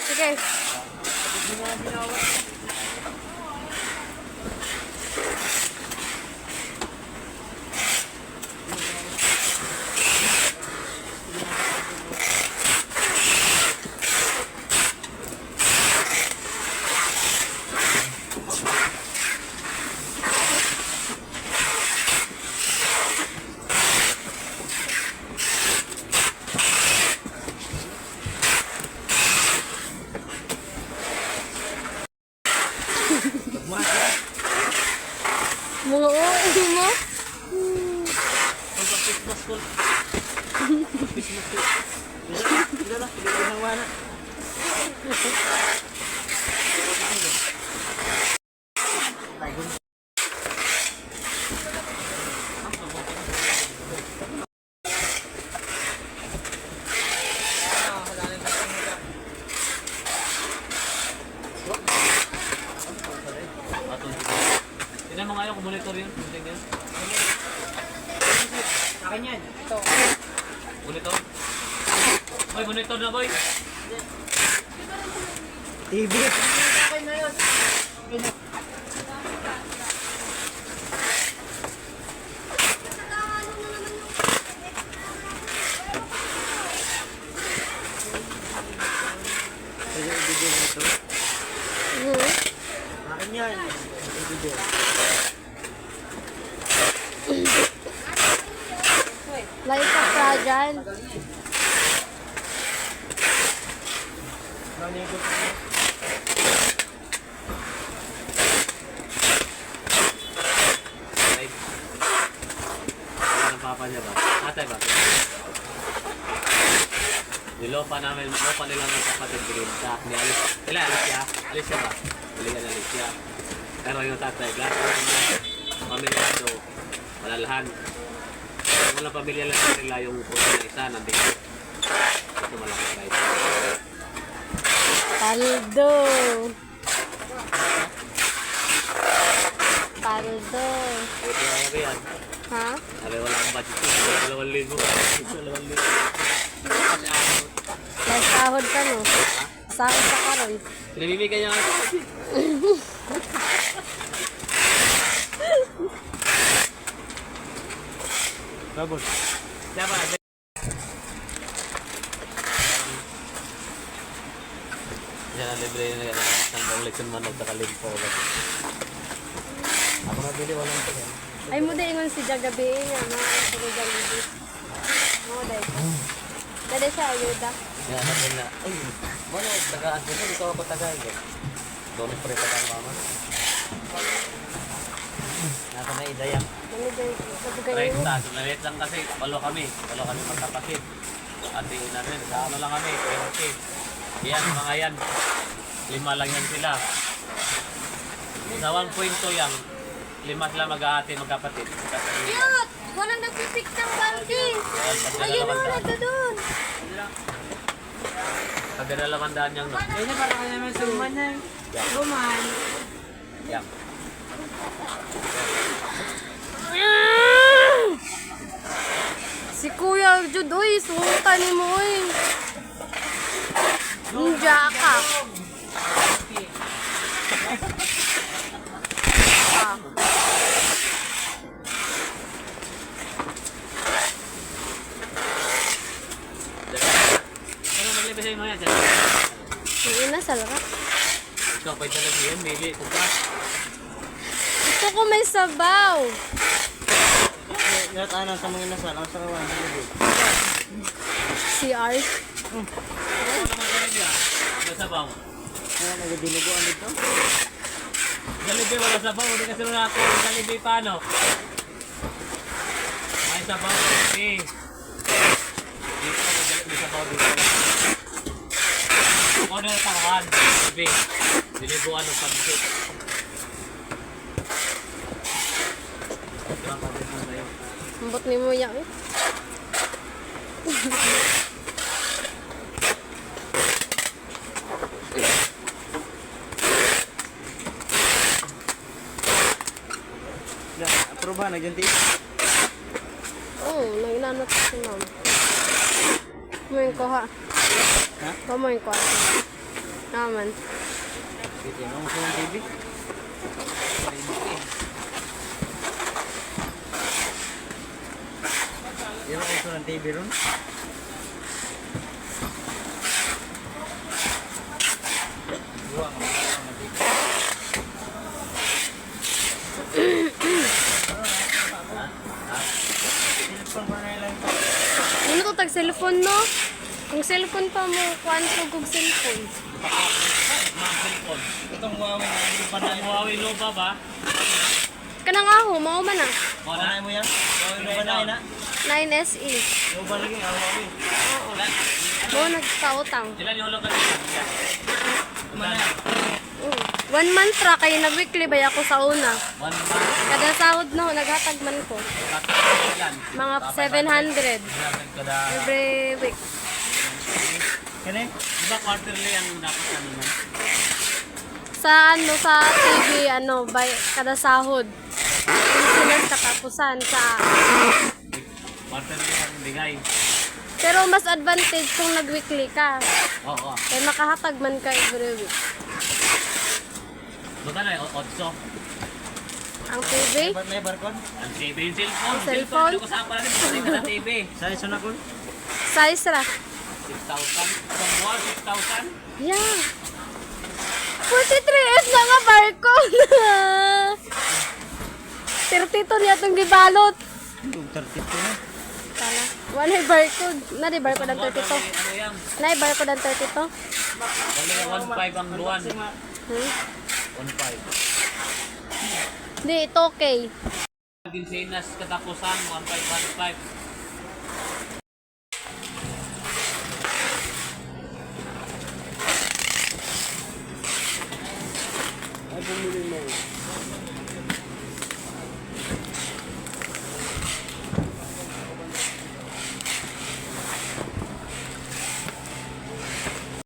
Sige. Mga OA mo? Tignan mo nga yung monitor yun. Tignan. Akin yan. Ito. Monitor? Boy, monitor na boy. TV. Akin na yun. Pwede i-video mo ito. Akin yan. I-video. Like a fragile. Nanigot mo. Ay. Ano ang papa niya ba? Atay ba? Nilopa namin, lopa nila ng kapatid green sa ni Alice. Sila Alicia. Alicia ba? Biligan na Alicia. Pero yung tatay, lahat ng pamilya ito, malalahan. Walang pamilya lang nila yung puso na isa, nandito. Ito malaki guys. Paldo. Paldo. Ito yung yan. Ha? Sabi wala akong budget ko. 2,000. 2,000. May sahod ka no? Sahod ka karon. Pinabibigyan niya nga ito. Babos. Siya ba? Siya na libre na yan. Hanggang leksyon man at nakalimpo. Ako nabili, walang ito. Ay mo din ingon si Jagabi nga na sa Jollibee. Mo dai. Dali siya ayuda. Yan natin na. Ay, wala. Tagaan ko. Ito ako tagaan. Doon pre tagaan mama. Nasa na idayang. Ano dai sa bugay Right, mo? taas. Maliit lang kasi. Walo kami magkapatid. Ate natin. Sa ano lang kami. 20. Yan, mga yan. 5 lang yan sila. Sa 1.2 yan. 5 sila mag-aate, magkapatid. Cute! Walang nagpipik ng banking. Ayun na nito doon. Pagdadalawandaan niyang no. Kaya para ka naman suman na. Suman. Yan. Si Kuya Jud, uy, suutan ni mo, uy. Ninja ka. Ah. Ano maglibay sa'yo mga yan? Yung ina, salak. Ikaw pa'y talaga yun, mili. Kuka. Gusto ko may sabaw. Ngayon tayo sa mga inasal. Ang sarawan. CR. Ano naman kayo niya? Wala sabaw. Kaya nagadinuguan dito. Jollibee wala sabaw. Hindi kasi nung ako. Jollibee paano? May sabaw. Okay. Dito may sabaw dito. Kung ano yung tangan. Jollibee. Dinibuan ng pansit. Ito ang pansit na sa'yo. Ambot ni mo yan, eh. Approve ba? Nagyanti? Oo, naglanat si ma'am. Kumain ko ha. Ha? Kumain ko ha. Naman. Sige, ano gusto ng TV? Yan ang gusto ng TV ron? Buwang ang TV. Cellphone pa na lang. Ano to tag cellphone no? Kung cellphone pa mo, kuan ko kog cellphone. Mga cellphone. Itong Huawei na hindi pa na Ang Huawei Nova ba? Kanang aho, mao man na. Panay mo yan? Huawei ba na na? 9SE. Yung ba lagi ang Huawei? Oo. Mo nagkautang. Ilan yung hulog ka nila? Manay. 1 month ra kay nag-weekly bay ako sa una. 1 month. Kada sahod no, naghatag man ko. Ilan? Mga 700 Kada... every week. Kani? Di ba quarterly ang dapat ano man? Sa ano sa TV ano by kada sahod. Insurance katapusan sa Quarterly ang bigay. pero mas advantage kung nag-weekly ka. Oo. Kaya makahatag man ka every week. Buta na yung 8. Ang TV, Ba't may barcode? Ang TV yung cellphone. Ang cellphone? Hindi ko saan pala rin. Pwede ka sa TV. Sa iso na ko? size ra. 6,000. From buwan, 6,000. Yeah. 43S na nga barcode. 32 niya itong gibalot. Yung 32 na. Tala. Wala yung barcode. Na di barcode ang 32. Ano yan? Na yung barcode ang 32. Wala yung 1,500 ang buwan. 1,500. Hindi, ito okay. Ginsinas katapusan, 1,515. Ay, bumili mo.